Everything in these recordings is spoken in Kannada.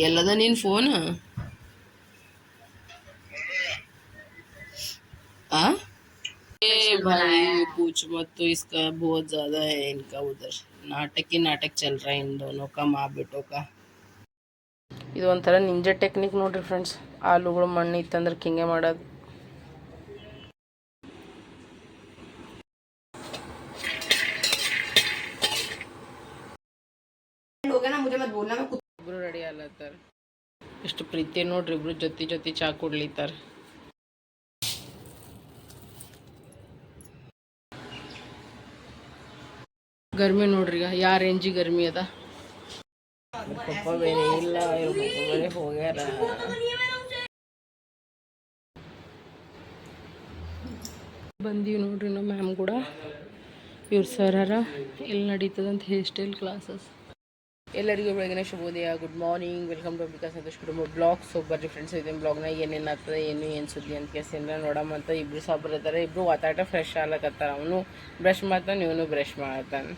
ಎಲ್ಲದ ನಿನ್ ಫೋನ್ आ भाई पूछ मत तो इसका बहुत ज्यादा है इनका उधर नाटक ही नाटक चल रहा है इन दोनों का माँ बेटों का ಇದು ಒಂಥರ ನಿಂಜಾ ಟೆಕ್ನಿಕ್ ನೋಡ್ರಿ ಫ್ರೆಂಡ್ಸ್ ಆಲೂಗಳು ಮಣ್ಣು ಇತ್ತಂದ್ರೆ ಹಿಂಗೆ ಮಾಡೋದು ಇಬ್ರು ರೆಡಿ ಆಗ್ಲತ್ತಾರ ಎಷ್ಟು ಪ್ರೀತಿ ನೋಡ್ರಿ ಇಬ್ರು ಜೊತೆ ಜೊತೆ ಚಾ ಕುಡ್ಲಿತ್ತಾರ गर्मी नोड्री या रेंजी गर्मी अदा पप्प बेरे ಇಲ್ಲ ಇವ್ರ ಪಪ್ಪ ಬೇರೆ ಹೋಗ್ಯಾರ ಬಂದೀವಿ ನೋಡ್ರಿ ನಮ್ಮ ಮ್ಯಾಮ್ ಕೂಡ ಇವ್ರ ಸರರ ಎಲ್ಲಿ ನಡೀತದಂತ ಹೇರ್ ಸ್ಟೈಲ್ ಕ್ಲಾಸಸ್ ಎಲ್ಲರಿಗೂ ಬೆಳಗಿನ ಶುಭೋದಯ ಗುಡ್ ಮಾರ್ನಿಂಗ್ ವೆಲ್ಕಮ್ ಟು ಬಿಕಾಸ್ ಸಂತೋಷ್ ಕುಟುಂಬ ಬ್ಲಾಗ್ ಸೊ ಬರ್ರಿ ಫ್ರೆಂಡ್ಸ್ ಇದನ್ನ ಬ್ಲಾಗ್ನ ಏನೇನು ಆಗ್ತದೆ ಏನು ಸುದ್ದಿ ಅಂತ ಕೇಸಿಂದ ನೋಡಮ್ಮ ಅಂತ ಇಬ್ರು ಸಾಬ್ರು ಇದ್ದಾರೆ ಇಬ್ರು ವಾತಾಟ ಫ್ರೆಶ್ ಆಗ್ಲಕತ್ತಾರ ಅವನು ಬ್ರಷ್ ಮಾಡ್ತಾನೆ ಇವನು ಬ್ರಷ್ ಮಾಡ್ತಾನೆ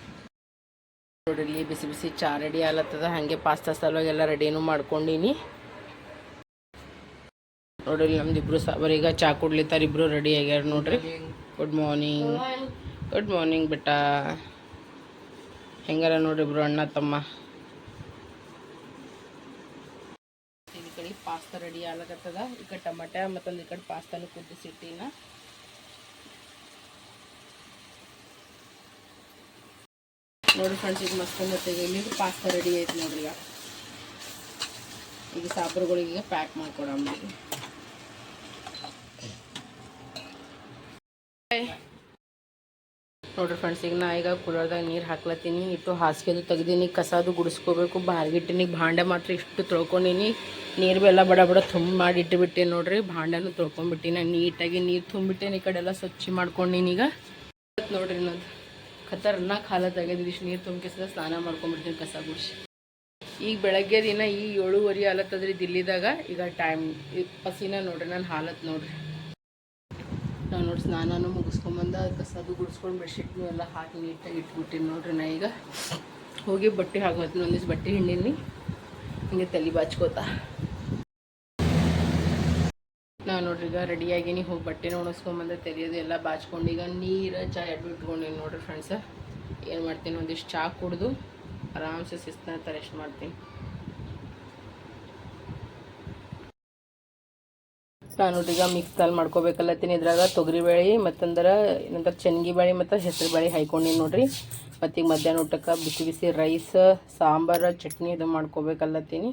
ನೋಡ್ರಿ ಬಿಸಿ ಬಿಸಿ ಚಾ ರೆಡಿ ಆಗ್ಲತ್ತದ ಹಾಗೆ ಪಾಸ್ತಾ ಸಲುವಾಗಿ ಎಲ್ಲ ರೆಡಿನೂ ಮಾಡ್ಕೊಂಡೀನಿ ನೋಡ್ರಿ ನಮ್ದು ಇಬ್ರು ಸಾಬ್ರು ಈಗ ಚಾ ಕುಡ್ಲಿತ್ತಾರ ಇಬ್ರು ರೆಡಿ ಆಗ್ಯಾರ ನೋಡ್ರಿ ಗುಡ್ ಮಾರ್ನಿಂಗ್ ಬೆಟ್ಟ ಹೆಂಗಾರ ನೋಡ್ರಿ ಇಬ್ರು ಅಣ್ಣ ತಮ್ಮ ಪಾಸ್ತಾ ರೆಡಿ ಆಗ್ಲಕತ್ತದ ಈ ಕಡೆ ಟಮಾಟ ಮತ್ತೊಂದು ಈ ಕಡೆ ಪಾಸ್ತಾನು ಕುದಿಸಿಟ್ಟಿನ ನೋಡಿ ಫ್ರೆಂಡ್ಸ್ ಈಗ ಮಸ್ತ್ ತೆಗೀಲಿ ಪಾಸ್ತಾ ರೆಡಿ ಐತಿ ನೋಡ್ರಿ ಈಗ ಸಾಬ್ರುಗಳಿಗೆ ಪ್ಯಾಕ್ ಮಾಡ್ಕೊಡಮ್ಮ ನೋಡ್ರಿ ಫ್ರೆಂಡ್ಸ್ ಈಗ ನಾ ಈಗ ಕುಲರ್ದಾಗ ನೀರು ಹಾಕ್ಲತ್ತೀನಿ ಇಟ್ಟು ಹಾಸಿಗೆದು ತೆಗ್ದೀನಿ ಕಸದು ಗುಡಿಸ್ಕೋಬೇಕು ಬಾರ್ಗಿಟ್ಟಿನಿ ಭಾಂಡೆ ಮಾತ್ರ ಇಷ್ಟು ತೊಳ್ಕೊಂಡೀನಿ ನೀರು ಎಲ್ಲ ಬಡ ಬಡ ತುಂಬ ಮಾಡಿ ಇಟ್ಟುಬಿಟ್ಟೆ ನೋಡ್ರಿ ಭಾಂಡನೂ ತೊಳ್ಕೊಂಡ್ಬಿಟ್ಟಿನಿ ನೀಟಾಗಿ ನೀರು ತುಂಬಿಟ್ಟೇನೆ ಈ ಕಡೆ ಎಲ್ಲ ಸ್ವಚ್ಛ ಮಾಡ್ಕೊಂಡೀನಿ ಈಗ ನೋಡ್ರಿ ಇನ್ನೊಂದು ಖತರ್ನಾಕ್ ಹಾಲತ್ ಆಗ್ಯದ ಇಷ್ಟು ನೀರು ತುಂಬಿಸಿದ ಸ್ನಾನ ಮಾಡ್ಕೊಂಡ್ಬಿಡ್ತೀನಿ ಕಸ ಗುಡಿಸಿ ಈಗ ಬೆಳಗ್ಗೆ ದಿನ ಈ 7:30 ಹಾಲತ್ತದ್ರಿ ದಿಲ್ಲಿದಾಗ ಈಗ ಟೈಮ್ ಪಸಿನ ನೋಡ್ರಿ ನಾನು ಹಾಲತ್ ನೋಡ್ರಿ ನಾನು ನೋಡಿ ಸ್ನಾನನೂ ಮುಗಿಸ್ಕೊಂಬಂದ ಕಸದು ಗುಡಿಸ್ಕೊಂಡು ಬೆಡ್ಶೀಟ್ನು ಎಲ್ಲ ಹಾಕಿ ನೀಟಾಗಿ ಇಟ್ಬಿಟ್ಟಿನಿ ನೋಡ್ರಿ ನಾ ಈಗ ಹೋಗಿ ಬಟ್ಟೆ ಹಾಕೋತೀನಿ ಒಂದಿವ್ಸ ಬಟ್ಟೆ ಹಿಂಡೀನಿ ಹಿಂಗೆ ತಲೆ ಬಾಚ್ಕೋತಾ ನಾನು ನೋಡ್ರಿ ಈಗ ರೆಡಿಯಾಗೀನಿ ಹೋಗಿ ಬಟ್ಟೆನ ಒಣಸ್ಕೊಂಬಂದೆ ತೆರೆಯೋದು ಎಲ್ಲ ಬಾಚ್ಕೊಂಡು ಈಗ ನೀರು ಚಾ ಎಡ್ಡು ಇಟ್ಕೊಂಡಿನಿ ನೋಡ್ರಿ ಫ್ರೆಂಡ್ಸ ಏನು ಮಾಡ್ತೀನಿ ಒಂದಿಷ್ಟು ಚಾ ಕುಡಿದು ಆರಾಮ್ಸೆ ಶಿಸ್ತಂತ ರೆಸ್ಟ್ ಮಾಡ್ತೀನಿ ನಾನು ಈಗ ಮಿಕ್ಸ್ದಲ್ಲಿ ಮಾಡ್ಕೋಬೇಕಲ್ಲತ್ತೀನಿ ಇದ್ರಾಗ ತೊಗರಿಬೇಳೆ ಮತ್ತಂದ್ರೆ ನಂತರ ಚೆನ್ಗಿ ಬೇಳೆ ಮತ್ತು ಹೆಸರು ಬೇಳೆ ಹಾಯ್ಕೊಂಡಿನಿ ನೋಡ್ರಿ ಮತ್ತು ಈಗ ಮಧ್ಯಾಹ್ನ ಊಟಕ್ಕೆ ಬಿಸಿ ಬಿಸಿ ರೈಸ್ ಸಾಂಬಾರು ಚಟ್ನಿ ಇದು ಮಾಡ್ಕೋಬೇಕಲ್ಲತ್ತೀನಿ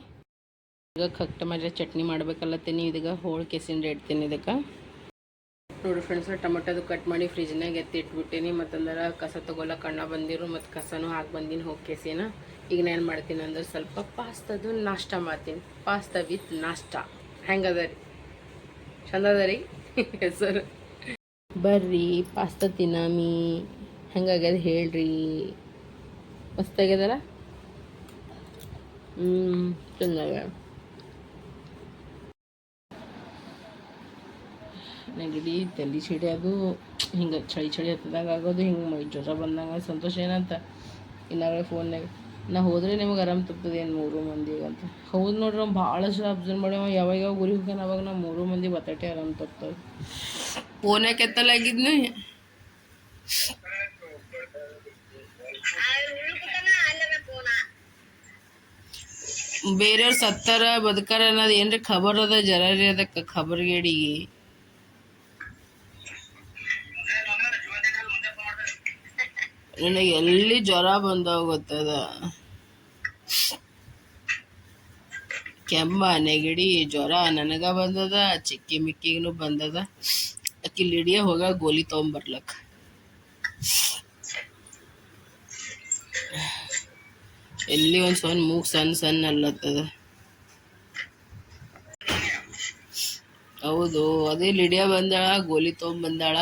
ಈಗ ಟೊಮೆಟೊ ಚಟ್ನಿ ಮಾಡ್ಬೇಕಲ್ಲತ್ತೀನಿ ಇದಕ್ಕೆ ಹೋಳು ಕೆಸಿಂದ ಇಡ್ತೀನಿ ಇದಕ್ಕೆ ನೋಡಿ ಫ್ರೆಂಡ್ಸ್ ಟೊಮೆಟೊದು ಕಟ್ ಮಾಡಿ ಫ್ರಿಜ್ನಾಗ ಎತ್ತಿ ಇಟ್ಬಿಟ್ಟೀನಿ ಮತ್ತಂದ್ರೆ ಕಸ ತಗೊಲ್ಲ ಕಣ್ಣ ಬಂದಿರು ಮತ್ತು ಕಸನೂ ಹಾಕಿ ಬಂದೀನಿ ಹೋಗಿ ಕೆಸಿನ ಈಗ ನಾನು ಮಾಡ್ತೀನಿ ಅಂದ್ರೆ ಸ್ವಲ್ಪ ಪಾಸ್ತದು ನಾಷ್ಟ ಮಾಡ್ತೀನಿ ಪಾಸ್ತಾ ವಿತ್ ನಾಷ್ಟ ಹೆಂಗದ ರೀ ಚಂದ ಅದ ರೀ ಹೆಸರು ಬರ್ರಿ ಪಾಸ್ತಾ ತಿನ್ನಾಮಿ ಹೆಂಗಾಗ್ಯದ ಹೇಳ್ರಿ ಮಸ್ತಾಗ್ಯದಲ್ಲ ಚೆನ್ನಾಗ್ಯ ನೆಗಡಿ ತಲೆ ಸಿಡಿಯೋದು ಹಿಂಗೆ ಚಳಿ ಹತ್ತದಾಗ ಆಗೋದು ಹಿಂಗೆ ಮೈ ಜ್ವರ ಬಂದಂಗೆ ಸಂತೋಷ ಏನಂತ ಇನ್ನಾಗಲೇ ಫೋನ್ನಾಗ ನಾ ಹೋದರೆ ನಿಮಗೆ ಆರಾಮ್ ತಪ್ತದೆ ಏನು 3 ಮಂದಿಗೆ ಅಂತ ಹೌದು ನೋಡ್ರಿ ನಾವು ಭಾಳಷ್ಟು ಅಬ್ಸರ್ವ್ ಮಾಡ್ಯಾವ ಯಾವಾಗ ಊರಿಗೆ ಹೋಗ್ಯಾನ ಅವಾಗ ನಾವು 3 ಮಂದಿ ಬತ್ತಾಟೆ ಆರಾಮ್ ತಪ್ತದೆ ಫೋನ್ಯಾಗ ಎತ್ತಲಾಗಿದ್ನು ಬೇರೆಯವ್ರು ಸತ್ತಾರ ಬದುಕಾರ ಅನ್ನೋದು ಏನ್ರಿ ಖಬರ್ ಅದ ಜರರಿ ಅದಕ್ಕೆ ಖಬರ್ಗೇಡಿಗೆ ನನಗೆ ಎಲ್ಲಿ ಜ್ವರ ಬಂದವ ಗೊತ್ತದ ಕೆಮ್ಮ ನೆಗಡಿ ಜ್ವರ ನನಗ ಬಂದದ ಚಿಕ್ಕಿ ಮಿಕ್ಕಿಗೂ ಬಂದದ ಅಕ್ಕಿ ಲಿಡಿಯ ಹೋಗ ಗೋಲಿ ತೊಗೊಂಬರ್ಲಕ್ಕ ಎಲ್ಲಿ ಒಂದು ಸಣ್ಣ ಮೂಗು ಸಣ್ಣ ಅಲ್ಲತ್ತದ ಹೌದು ಅದೇ ಲಿಡಿಯ ಬಂದಾಳ ಗೋಲಿ ತೊಗೊಂಬಂದಾಳ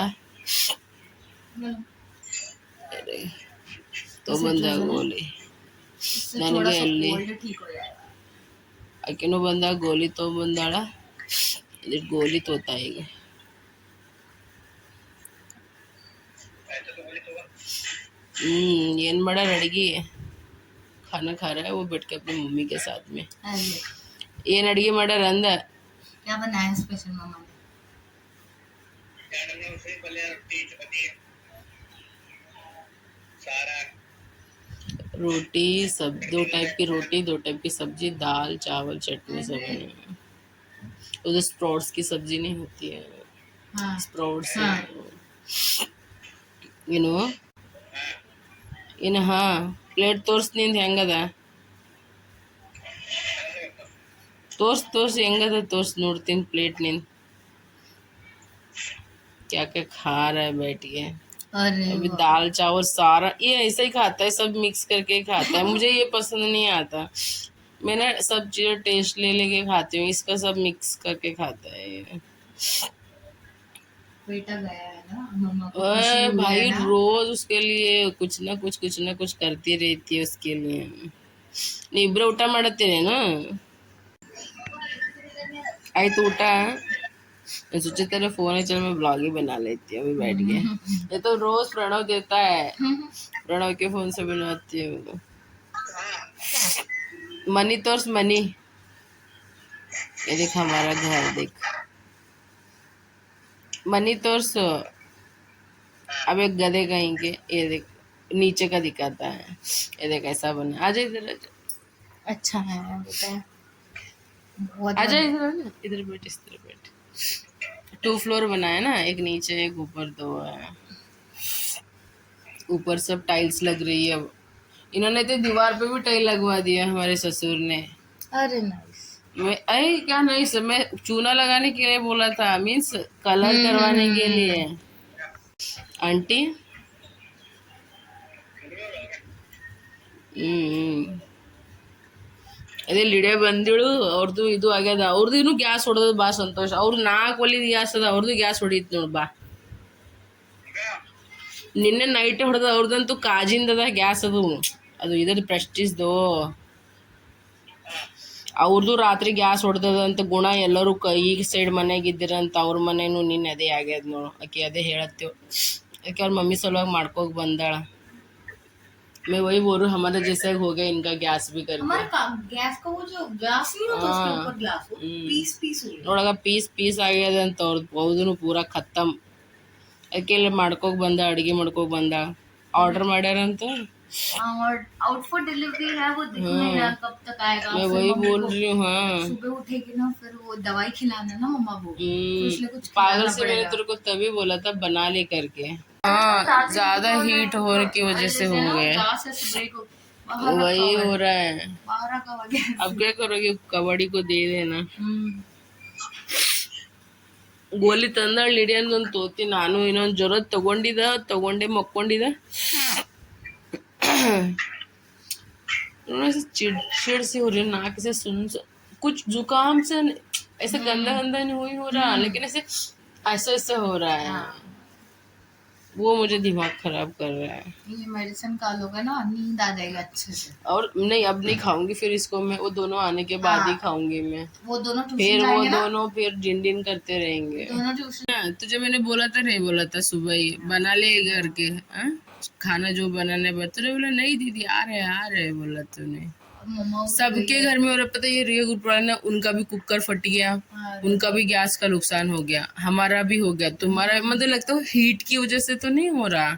ತೊಗೊಂಬಂದ ಗೋಲಿ ನನಗೆ ಅಲ್ಲಿ ಆಕೆನೂ ಬಂದಾಗ ಗೋಲಿ ತೊಗೊಂಬಂದಾಳ ಗೋಲಿ ತೋತಾ ಈಗ ಏನು ಮಾಡ್ಯಾರ ಅಡ್ಗೆ खाना खा रहा है वो बैठ के अपनी मम्मी के साथ में ಏನ್ ಅಡಿಗೆ ಮಾಡ್ಯಾರ ಅಂದ क्या बनाया स्पेशल मम्मा ने रोटी सब 2 टाइप की रोटी 2 टाइप की सब्जी दाल चावल चटनी सब है उधर स्प्राउट्स की सब्जी नहीं होती है स्प्राउट्स ಏನು ಇನ್ನು ಹಾ ಪ್ಲೇಟ್ ತೋರ್ಸ್ ನಿಂದ ಹೆಂಗದ तोर्स ಹೆಂಗದ तोर्स ನೋಡ್ತೀನಿ प्लेट निंद क्या क्या खा रहा है बैठ के अभी दाल चावल सारा ये ऐसा ही खाता है सब मिक्स करके खाता है मुझे ये पसंद नहीं आता मैं ना सब चीज़ टेस्ट ले लेके खाती हूँ इसका सब मिक्स करके खाता है बेटा गया है ना मम्मा को भाई रोज उसके लिए कुछ ना कुछ करती रहती है उसके लिए ಇಬ್ರು ಊಟ ಮಾಡತ್ತೀರೇನು आयतु ऊटा मैं सोचा तेरा फोन है चल मैं ब्लॉग ही बना लेती हूँ अभी बैठ के ये तो रोज प्रणव देता है प्रणव के फोन से बनाती हूँ मनी तोर्स मनी ये देख हमारा घर देख मनी तोर्स अब एक गधे कहीं के ये देख नीचे का दिखाता है ये देख ऐसा बना आजा इधर अच्छा है बेटा आजा इधर बैठ इस तरह बैठ 2 फ्लोर बनाया ना एक नीचे एक ऊपर 2 है ऊपर सब टाइल्स लग रही है अब इन्होंने तो दीवार पे भी टाइल लगवा दिया हमारे ससुर ने अरे नाइस अरे क्या नहीं सब मैं चूना लगाने के लिए बोला था मीन्स कलर करवाने के लिए आंटी ಅದೇ ಲಿಡೆ ಬಂದಿಳು ಅವ್ರದ್ದು ಇದು ಆಗ್ಯದ ಅವ್ರದ್ದು ಇನ್ನೂ ಗ್ಯಾಸ್ ಹೊಡೆದ ಬಾ ಸಂತೋಷ ಅವ್ರು 4 ಒಲಿ ಗ್ಯಾಸ್ ಅದ ಅವ್ರದ್ದು ಗ್ಯಾಸ್ ಹೊಡೀತು ನೋಡು ಬಾ ನಿನ್ನೆ ನೈಟ್ ಹೊಡೆದ ಅವ್ರದ್ದಂತೂ ಕಾಜಿಂದದ ಗ್ಯಾಸ್ ಅದು ಇದ್ರ ಪ್ರೆಸ್ಟೀಜ್ದು ಅವ್ರದ್ದು ರಾತ್ರಿ ಗ್ಯಾಸ್ ಹೊಡೆದದಂತ ಗುಣ ಎಲ್ಲರೂ ಈಗ ಸೈಡ್ ಮನೆಗೆ ಇದ್ದಿರಂತ ಅವ್ರ ಮನೇನು ನಿನ್ನೆ ಅದೇ ಆಗ್ಯದ ನೋಡು ಆಕೆ ಅದೇ ಹೇಳತ್ತೇವು ಆಕೆ ಅವ್ರ ಮಮ್ಮಿ ಸಲುವಾಗಿ ಮಾಡ್ಕೋಗಿ ಬಂದಾಳ मैं वही बोल रहा हूँ हमारा जैसा हो गया इनका गैस भी कर गैस का वो जो ग्लास नहीं होता उसके ऊपर ग्लास हो पीस पीस हो ನೋಡಾಗ ಪೀಸ್ ಆಗ್ಯದಂತ ಅವ್ರದ್ದು ಪೂರಾ ಖತ್ತಮ್ ಅದಕ್ಕೆ ಮಾಡ್ಕೋಗಿ ಬಂದ ಅಡುಗೆ ಮಾಡ್ಕೋಗಿ ಬಂದ ಆರ್ಡರ್ ಮಾಡ್ಯಾರಂತ और आउटफुट डिलीवरी है वो दिखने कब तक आएगा मैं वही बोल रही हूँ हाँ सुबह उठेगी ना फिर वो दवाई खिलाना ना मम्मा को इसलिए कुछ पागल से मैंने तेरे को तभी बोला था बना ले करके हाँ ज्यादा हीट होने की वजह से हो गए वही हो रहा है अब क्या करोगे कबड्डी को दे देना ಗೋಲಿ ತಂದಾಳ ಹಿಡಿಯಂದೊಂದು ತೋತಿ ನಾನು ಇನ್ನೊಂದು ಜ್ವರ ತಗೊಂಡೆ ಮಕ್ಕೊಂಡಿದ್ದ चिड़चिड़ सी हो रही है नाक से सुन कुछ जुकाम से ऐसे गंदा नहीं हो रहा लेकिन ऐसे ऐसा हो रहा है वो मुझे दिमाग खराब कर रहा है ये मेडिसिन खा लोगे ना नींद आ जाएगा अच्छे से और नहीं अब नहीं खाऊंगी फिर इसको मैं वो दोनों आने के बाद ही खाऊंगी मैं वो दोनों फिर दिन करते रहेंगे तुझे मैंने बोला था नहीं बोला था सुबह ही बना ले करके खाना जो बनाने पर तूने बोला नहीं दीदी आ रहे बोला तूने सबके घर में और पता ये रिया गुरुपुरा ना उनका भी कुकर फट गया उनका भी गैस का नुकसान हो गया हमारा भी हो गया तुम्हारा मतलब लगता है हीट की वजह से तो नहीं हो रहा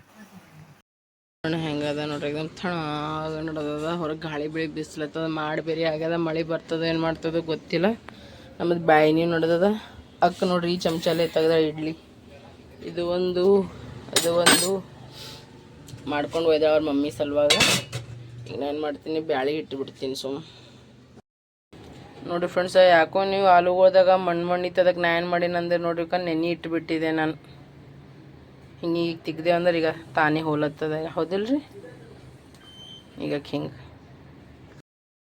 ಹೆಂಗದ ನೋಡ್ರಿ एकदम ತಣ್ಣಗ ನಡದದ ಹೊರಗೆ ಗಾಳಿ ಬೆಳಿ ಬಿಸಿಲತ್ತದ ಮಾಡಿ ಬೇರೆ ಆಗ್ಯದ ಮಳೆ ಬರ್ತದ ಏನು ಮಾಡ್ತದ ಗೊತ್ತಿಲ್ಲ ನಮ್ಮದು ಬಾಯಿನಿ ನಡದದ ಅಕ್ಕ ನೋಡ್ರಿ ಈ ಚಮಚಲ್ಲೇ ತೆಗೆದ ಇಡ್ಲಿ ಇದು ಒಂದು ಅದು ಒಂದು ಮಾಡ್ಕೊಂಡು ಹೋಯ್ದ ಅವ್ರ ಮಮ್ಮಿ ಸಲುವಾಗ ಈಗ ನಾನು ಮಾಡ್ತೀನಿ ಬ್ಯಾಳಿ ಇಟ್ಟುಬಿಡ್ತೀನಿ ನೋಡಿರಿ ಫ್ರೆಂಡ್ಸ್ ಯಾಕೋ ನೀವು ಆಲೂಗಳ್ದಾಗ ಮಣ್ಣಿತ್ತದಕ್ಕೆ ನಾನು ಏನು ಮಾಡೀನಂದ್ರೆ ನೋಡ್ರಿ ನೆನೆ ಇಟ್ಟುಬಿಟ್ಟಿದೆ ನಾನು ಹಿಂಗೆ ಈಗ ತೆಗ್ದೆ ಅಂದ್ರೆ ಈಗ ತಾನೇ ಹೋಲತ್ತದ ಹೌದಿಲ್ರಿ ಈಗ ಹಿಂಗೆ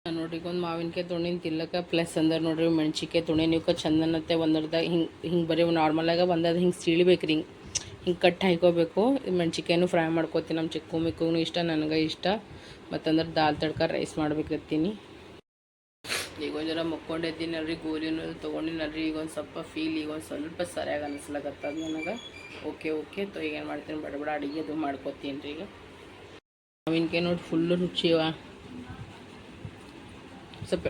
ನೋಡ್ರಿ ಒಂದು ಮಾವಿನಕಾಯಿ ತೊಗೊಂಡಿನ ತಿಲ್ಲಕ ಪ್ಲಸ್ ಅಂದ್ರೆ ನೋಡ್ರಿ ಮೆಣ್ಸಿಕಾಯಿ ತೊಗೊಂಡಿ ನೀವು ಚಂದನತ್ತೆ ಒಂದರದಾಗ ಹಿಂಗೆ ಬರೀ ನಾರ್ಮಲಾಗ ಬಂದದ ಹಿಂಗೆ ಸೀಳಿಬೇಕ್ರಿ ಹಿಂಗೆ ಕಟ್ ಹಾಕೋಬೇಕು ಮೆಣ್ಸಿಕಾಯಿನೂ ಫ್ರೈ ಮಾಡ್ಕೋತೀನಿ ನಮ್ಮ ಚಿಕ್ಕು ಮಿಕ್ಕೂ ಇಷ್ಟ ನನಗೆ ಇಷ್ಟ ಮತ್ತಂದ್ರೆ ದಾಲ್ ತಡ್ಕ ರೈಸ್ ಮಾಡ್ಬೇಕತ್ತೀನಿ ಈಗ ಒಂದು ಜರ ಮಕ್ಕೊಂಡಿದ್ದೀನಲ್ರಿ ಗೋಲಿನೂ ತೊಗೊಂಡಿನಲ್ರಿ ಈಗ ಒಂದು ಸ್ವಲ್ಪ ಫೀಲ್ ಈಗ ಒಂದು ಸ್ವಲ್ಪ ಸರಿಯಾಗಿ ಅನಿಸ್ಲಾಗತ್ತದ ನನಗೆ ಓಕೆ ಓಕೆ ತೊ ಈಗ ಏನು ಮಾಡ್ತೀನಿ ಬಡ ಬಡ ಅಡುಗೆ ಅದು ಮಾಡ್ಕೊತೀನಿ ರೀ ಈಗ ಮಾವಿನಕಾಯಿ ನೋಡಿ ಫುಲ್ಲು ರುಚಿವ ಸ್ವಲ್ಪ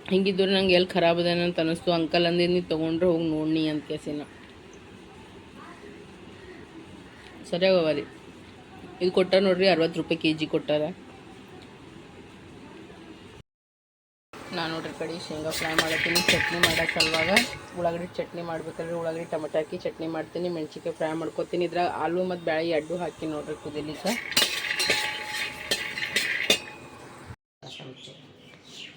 ಹಿಂಗಿದ್ರು ನಂಗೆ ಎಲ್ಲಿ ಖರಾಬ್ ಅದೇನ ಅಂತ ಅನ್ನಿಸ್ತು ಅಂಕಲ್ ಅಂದಿದ್ದು ನೀ ತೊಗೊಂಡ್ರೆ ಹೋಗಿ ನೋಡ್ನಿ ಅಂತ ಕೇಸಿನ ಸರಿಯಾಗಿ ಹೋಗಲಿ ಇದು ಕೊಟ್ಟಾರ ನೋಡ್ರಿ 60 ರೂಪಾಯಿ ಕೆ ಜಿ ಕೊಟ್ಟಾರ ನಾನು ನೋಡ್ರಿ ಕಡೆ ಶೇಂಗಾ ಫ್ರೈ ಮಾಡತ್ತೀನಿ ಚಟ್ನಿ ಮಾಡೋ ಸಲುವಾಗ ಉಳ್ಳಾಗಡ್ಡಿ ಚಟ್ನಿ ಮಾಡ್ಬೇಕಂದ್ರೆ ಉಳ್ಳಾಗಡ್ಡಿ ಟೊಮೆಟೊ ಹಾಕಿ ಚಟ್ನಿ ಮಾಡ್ತೀನಿ ಮೆಣಸಿನ್ಕಾಯಿ ಫ್ರೈ ಮಾಡ್ಕೊತೀನಿ ಇದ್ರಾಗ ಆಲೂ ಮತ್ತು ಬ್ಯಾಳಿ ಅಡ್ಡು ಹಾಕಿ ನೋಡ್ರಿ ಕುದಿಲಿಕ್ಕೆ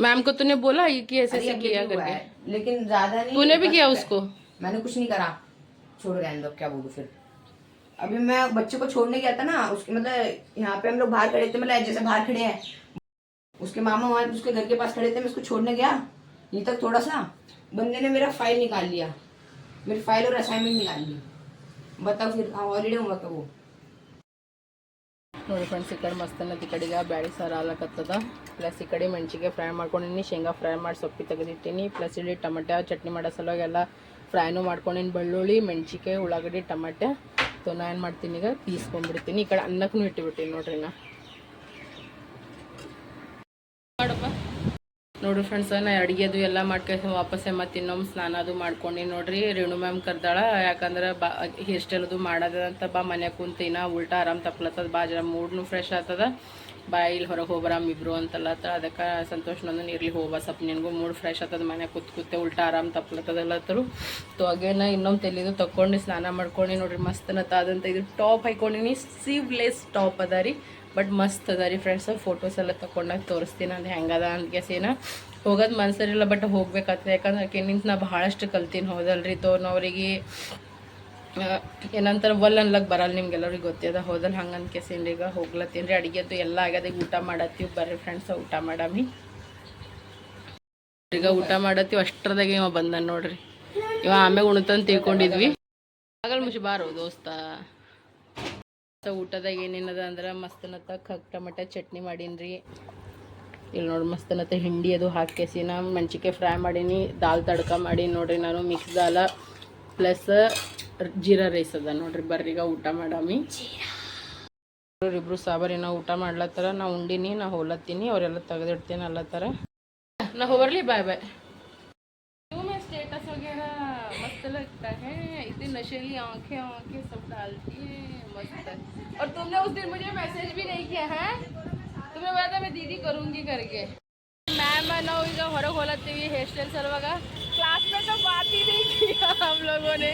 मैम को तूने बोला ये कि ऐसे ऐसे किया करके लेकिन ज्यादा नहीं तूने भी किया उसको मैंने कुछ नहीं करा छोड़ रहने दो क्या बोलूं फिर अभी मैं बच्चे को छोड़ने गया था ना उसके मतलब यहाँ पे हम लोग बाहर खड़े थे मतलब जैसे बाहर खड़े हैं उसके मामा वहाँ उसके घर के पास खड़े थे मैं उसको छोड़ने गया ये तक थोड़ा सा बंदे ने मेरा फाइल निकाल लिया मेरी फाइल और असाइनमेंट निकाल ली बताओ फिर हॉलीडे होमवर्क है वो ನೋಡಿ ಫ್ರೆಂಡ್ಸ್ ಈ ಕಡೆ ಮಸ್ತನ ಈ ಕಡೆಗೆ ಬ್ಯಾಳಿ ಸಾರು ಹಾಲಕತ್ತದ ಪ್ಲಸ್ ಈ ಕಡೆ ಮೆಣಸಿನ್ಕಾಯಿ ಫ್ರೈ ಮಾಡ್ಕೊಂಡಿನಿ ಶೇಂಗಾ ಫ್ರೈ ಮಾಡಿ ಸೊಪ್ಪಿ ತೆಗೆದಿಟ್ಟಿನಿ ಪ್ಲಸ್ ಇಲ್ಲಿ ಟೊಮೆಟೊ ಚಟ್ನಿ ಮಾಡೋ ಸಲುವಾಗಿ ಎಲ್ಲ ಫ್ರೈನೂ ಮಾಡ್ಕೊಂಡಿನಿ ಬೆಳ್ಳುಳ್ಳಿ ಮೆಣಸಿನ್ಕಾಯಿ ಉಳ್ಳಾಗಡ್ಡಿ ಟೊಮೆಟೊ ಸೊ ನಾನು ಏನು ಮಾಡ್ತೀನಿ ಈಗ ತೀಸ್ಕೊಂಡ್ಬಿಡ್ತೀನಿ ಈ ಕಡೆ ಅನ್ನಕ್ಕೂ ಇಟ್ಟುಬಿಟ್ಟಿನಿ ನೋಡ್ರಿ ನಾ ಮಾಡಪ್ಪ ನೋಡ್ರಿ ಫ್ರೆಂಡ್ಸ್ ನಾ ಅಡುಗೆದು ಎಲ್ಲ ಮಾಡ್ಕೊಂಡು ವಾಪಸ್ಸೆ ಮತ್ತು ಇನ್ನೊಮ್ಮೆ ಸ್ನಾನ ಅದು ಮಾಡ್ಕೊಂಡು ನೋಡ್ರಿ ರೇಣು ಮ್ಯಾಮ್ ಕರ್ದಾಳ ಯಾಕಂದ್ರೆ ಬಾ ಹೇರ್ ಸ್ಟೈಲ್ ಅದು ಮಾಡೋದಂತ ಬಾ ಮನ್ಯಾಗ ಕುಂತಿನ ಉಲ್ಟಾ ಆರಾಮ್ ತಪ್ಲತ್ತದ ಬಾ ಜರ ಮೂಡ್ನು ಫ್ರೆಶ್ ಆಗ್ತದ ಬಾ ಇಲ್ಲಿ ಹೊರಗೆ ಹೋಗ್ಬರಾಮ್ ಇಬ್ರು ಅಂತಲ್ಲತ್ತ ಅದಕ್ಕೆ ಸಂತೋಷನೊಂದು ಇರ್ಲಿ ಹೋಗ್ಬಾ ಸ್ವಲ್ಪ ನಿನಗೂ ಮೂಡ್ ಫ್ರೆಶ್ ಆಗ್ತದ ಮನ್ಯಾಗ ಕೂತೆ ಉಲ್ಟಾ ಆರಾಮ್ ತಪ್ಲತ್ತದಲ್ಲತ್ತರು ತೊ ಅಗೇನ ಇನ್ನೊಮ್ಮೆ ತೆಲಿದು ತಗೊಂಡು ಸ್ನಾನ ಮಾಡ್ಕೊಂಡು ನೋಡ್ರಿ ಮಸ್ತನತ್ತ ಅದಂತ ಇದು ಟಾಪ್ ಹಾಕೊಂಡಿನಿ ಸ್ಲೀವ್ಲೆಸ್ ಟಾಪ್ ಅದ ರೀ ಬಟ್ ಮಸ್ತ್ ಅದ ರೀ ಫ್ರೆಂಡ್ಸ್ ಫೋಟೋಸ್ ಎಲ್ಲ ತೊಗೊಂಡಾಗ ತೋರಿಸ್ತೀನಿ ಅದು ಹೆಂಗದ ಅಂದ್ಕೇಸಿನ ಹೋಗೋದು ಮನ್ಸರಿಲ್ಲ ಬಟ್ ಹೋಗ್ಬೇಕಾಗ್ತದೆ ಯಾಕಂದ್ರೆ ಆಕೆನಿಂತ ನಾ ಭಾಳಷ್ಟು ಕಲ್ತೀನಿ ಹೋದಲ್ರಿ ತೋ ಅವ್ರಿಗೆ ಏನಂತಾರೆ ಒಲ್ ಅನ್ಲಕ್ಕೆ ಬರಲ್ಲ ನಿಮ್ಗೆಲ್ಲರಿಗೆ ಗೊತ್ತಿದೆ ಹೋದಲ್ಲಿ ಹಂಗೆ ಅನ್ಕೇಸಿನ್ರಿ ಈಗ ಹೋಗ್ಲತ್ತೀನಿ ರೀ ಅಡುಗೆದು ಎಲ್ಲ ಆಗ್ಯದ ಈಗ ಊಟ ಮಾಡತ್ತೀವಿ ಬರ್ರಿ ಫ್ರೆಂಡ್ಸ್ ಊಟ ಮಾಡಾಮಿ ಈಗ ಊಟ ಮಾಡತ್ತೀವಿ ಅಷ್ಟರದಾಗೆ ಇವ ಬಂದ ನೋಡ್ರಿ ಇವ ಆಮೇಲೆ ಉಣ್ತಂದು ತಿಳ್ಕೊಂಡಿದ್ವಿ ಆಗಲ್ ಮುಷಿ ಬಾರೋ ದೋಸ್ತ ಊಟದಾಗ ಏನೇನದ ಅಂದ್ರೆ ಮಸ್ತನತ್ತ ಕಗ್ ಟೊಮೆಟೊ ಚಟ್ನಿ ಮಾಡೀನಿ ಇಲ್ಲಿ ನೋಡಿ ಮಸ್ತನತ್ತ ಹಿಂಡಿ ಅದು ಹಾಕಿಸಿನ ಮೆಣಸಿನ್ಕಾಯಿ ಫ್ರೈ ಮಾಡೀನಿ ದಾಲ್ ತಡ್ಕ ಮಾಡೀನಿ ನೋಡ್ರಿ ನಾನು ಮಿಕ್ಸ್ ದಾಲ ಪ್ಲಸ್ ಜೀರಾ ರೈಸ್ ಅದ ನೋಡ್ರಿ ಬರ್ರೀಗ ಊಟ ಮಾಡಾಮಿ ಇಬ್ರು ಸಾಬಾರಿನ ಊಟ ಮಾಡ್ಲತ್ತಾರ ನಾ ಉಂಡಿನಿ ನಾ ಹೋಲತ್ತೀನಿ ಅವರೆಲ್ಲ ತೆಗೆದಿಡ್ತೀನಿ ಅಲ್ಲತ್ತಾರ ನಾ ಹೋಗ್ಬರ್ಲಿ ಬಾಯ್ ಬಾಯ್ स्टेटस वगैरह मस्त लगता है इतनी नशीली आंखें आंखें सब डालती है मस्त है और तुमने उस दिन मुझे मैसेज भी नहीं किया है तुम्हें बोला था मैं दीदी करूँगी करके मैम ನಾವು ಈಗ ಹೊರಗೆ ಹೋಲತ್ತೀವಿ ಹೇರ್ ಸ್ಟೈಲ್ ಸಲುವಾಗ ಕ್ಲಾಸ್ में तो बात ही नहीं किया हम लोगों ने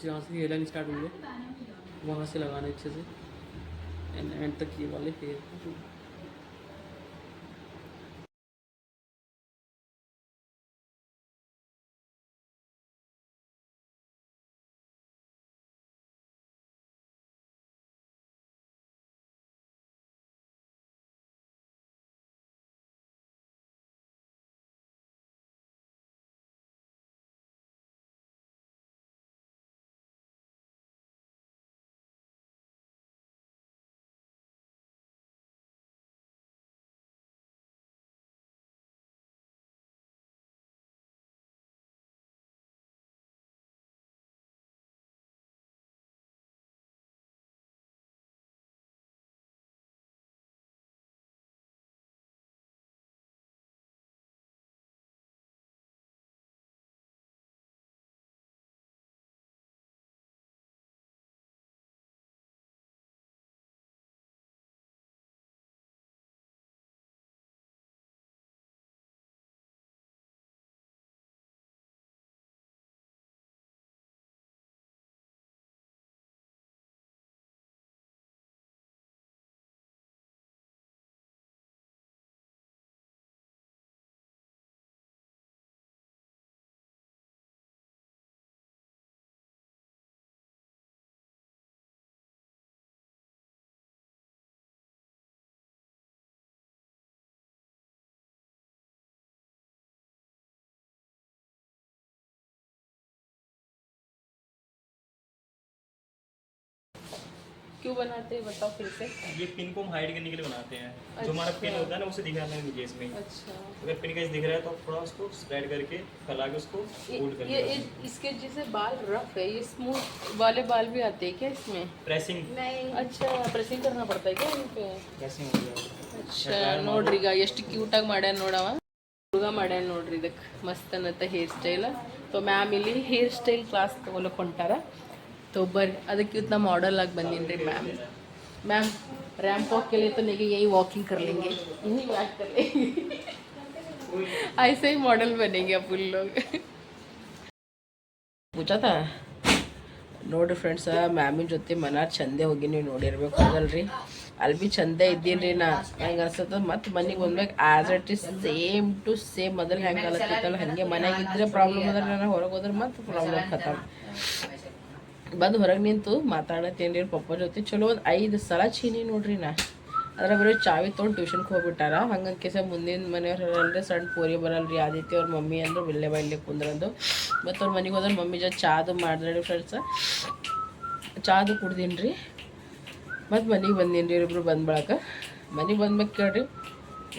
जहाँ से हेयर लाइन स्टार्ट हुई है वहाँ से लगाना अच्छे से एंड तक ये वाले हेयर क्यों बनाते हैं बताओ फिर से। ये पिन को हम हाइड करने के लिए बनाते हैं। जो हमारा पिन होता है ना उसे दिखाना है नीचे इसमें। अच्छा अगर पिन का दिख रहा है तो थोड़ा उसको स्प्रेड करके फैला के उसको फोल्ड कर ये इसके जैसे बाल रफ है, ये स्मूथ वाले बाल भी आते हैं क्या इसमें? प्रेसिंग अच्छा प्रेसिंग करना पड़ता है क्या इन पे? प्रेसिंग हो गया। अच्छा ನೋಡ್ರಿ ಈಗ ಎಷ್ಟು ಕ್ಯೂಟಾಗಿ ಮಾಡ್ಯಾನ ನೋಡವ, ಹುಡುಗ ಮಾಡ್ಯಾನ ನೋಡ್ರಿ. ಇದಕ್ಕೆ ಮಸ್ತ್ ಅನ್ನತ್ತೆ ಹೇರ್ ಸ್ಟೈಲ್. तो ಮ್ಯಾಮ್ ಇಲ್ಲಿ ಹೇರ್ ಸ್ಟೈಲ್ ಕ್ಲಾಸ್ ತೊಗೊಳಕ್ಕೆ ಹೊಂಟಾರ. तो ಬರ್ರಿ ಅದಕ್ಕೆ इतना मॉडल आग बंदीन रे मैम रैंप वॉक के लिए तो नहीं यही वॉकिंग कर लेंगे, यही वॉक कर लेंगे ऐसे ही मॉडल बनेंगे अपन लोग. पूछा था ನೋಡಿರಿ ಫ್ರೆಂಡ್ಸ್, ಮ್ಯಾಮಿನ ಜೊತೆ ಮನಾರ್ ಚಂದೆ ಹೋಗಿ ನೀವು ನೋಡಿರ್ಬೇಕು ಹೌದಲ್ರಿ. ಅಲ್ಲಿ ಭೀ ಚಂದ ಇದ್ದೀನಿ ರೀ. ನಾ ಹೆಂಗೆ ಅನ್ಸತ್ತ ಮತ್ತು ಮನೆಗೆ ಬಂದ್ಬೇಕು as it is same to same ಮೊದಲು ಹೆಂಗೆ ಅಲತ್ತಿತ್ತಲ್ಲ ಹಾಗೆ. ಮನೆಗೆ ಇದ್ದರೆ ಪ್ರಾಬ್ಲಮ್ ಅದ್ರ, ನಾನು ಹೊರಗೆ ಹೋದ್ರೆ ಮತ್ತೆ ಪ್ರಾಬ್ಲಮ್ ಖತಮ್. ಬಂದು ಹೊರಗೆ ನಿಂತು ಮಾತಾಡತ್ತೀನಿ ರೀ ಪಪ್ಪ ಜೊತೆ. ಚಲೋ ಒಂದು 5 ಸಲ ಚೀನಿ ನೋಡ್ರಿ. ನಾ ಅದ್ರ ಬರೀ ಚಾವಿ ತೊಗೊಂಡು ಟ್ಯೂಷನ್ಗೆ ಹೋಗ್ಬಿಟ್ಟಾರ. ಹಂಗಂತ ಕೇಸ ಮುಂದಿನ ಮನೆಯವ್ರಲ್ರಿ ಸಣ್ಣ ಪೋರಿ ಬರಲ್ರಿ ಆದಿತ್ಯ ಅವ್ರ ಮಮ್ಮಿ ಅಂದ್ರೆ ಬಿಲ್ಲೆ ಬೈಲೆ ಕುಂದ್ರಂದು. ಮತ್ತು ಅವ್ರ ಮನೆಗೆ ಹೋದ್ರೆ ಮಮ್ಮಿ ಜೊತೆ ಚಾದು ಮಾಡಿದ್ರಿ ಫ್ರೆಂಡ್ಸ. ಚಾದು ಕುಡ್ದೀನಿ ರೀ. ಮತ್ತು ಮನೆಗೆ ಬಂದೀನಿ ರೀ. ಇಬ್ಬರು ಬಂದು ಬಳಕ ಮನೆಗೆ ಬಂದ್ಬೇಕು ಕೇಳ್ರಿ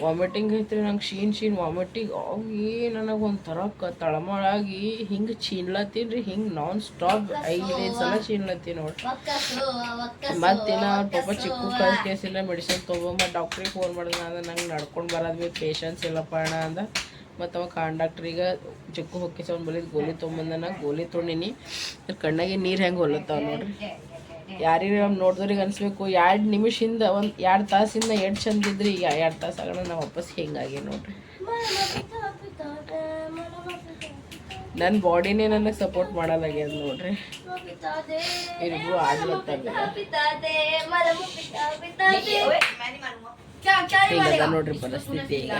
ವಾಮಿಟಿಂಗ್ ಐತ್ರಿ ನಂಗೆ. ಶೀನ್ ವಾಮಿಟಿಂಗ್ ಆಗಿ ನನಗೆ ಒಂಥರ ತಳಮಳಾಗಿ ಹಿಂಗೆ ಚೀನ್ಲತ್ತೀನಿ ರೀ. ಹಿಂಗೆ ನಾನ್ ಸ್ಟಾಪ್ 5 ಸಲ ಚೀನ್ಲತ್ತೀನಿ ನೋಡ್ರಿ. ಮತ್ತಿನ್ನ ಅವ್ರ ಪಾಪ ಚಿಕ್ಕು ಕೇಸಿಲ್ಲ ಮೆಡಿಸಿನ್ ತೊಗೊಂಬ ಡಾಕ್ಟ್ರಿಗೆ ಫೋನ್ ಮಾಡಿದ ಅಂದ್ರೆ ನಂಗೆ ನಡ್ಕೊಂಡು ಬರೋದು ಭೀ ಪೇಷನ್ಸ್ ಇಲ್ಲಪ್ಪ ಅಣ್ಣ ಅಂದ. ಮತ್ತು ಅವ ಕಾಂಡಾಕ್ಟ್ರಿಗೆ ಚಿಕ್ಕು ಹೊಕ್ಕಿಸ ಅವ್ನು ಬಲಿದ ಗೋಲಿ ತೊಗೊಂಬಂದನ. ಗೋಲಿ ತೊಗೊಂಡಿನಿ ಕಣ್ಣಾಗಿ ನೀರು ಹೆಂಗೆ ಹೊಲತ್ತಾವ ನೋಡ್ರಿ. ಯಾರಿಗೆ ನಾವು ನೋಡಿದ್ರಿಗೆ ಅನಿಸ್ಬೇಕು 2 ನಿಮಿಷದಿಂದ 2 ತಾಸಿಂದ ಎಷ್ಟು ಚಂದ ಇದ್ರಿ. ಈಗ 2 ತಾಸು ಆಗೋಣ ನಾವು ವಾಪಸ್ ಹಿಂಗಾಗಿ ನೋಡ್ರಿ. ನನ್ನ ಬಾಡಿನೇ ನನಗೆ ಸಪೋರ್ಟ್ ಮಾಡಲಾಗ್ಯದ ನೋಡ್ರಿ. ಇರಿಗೂ ಆಗ್ಲತ್ತಲ್ಲ ಹಿಂಗದ ನೋಡ್ರಿ ಪರಿಸ್ಥಿತಿ ಈಗ.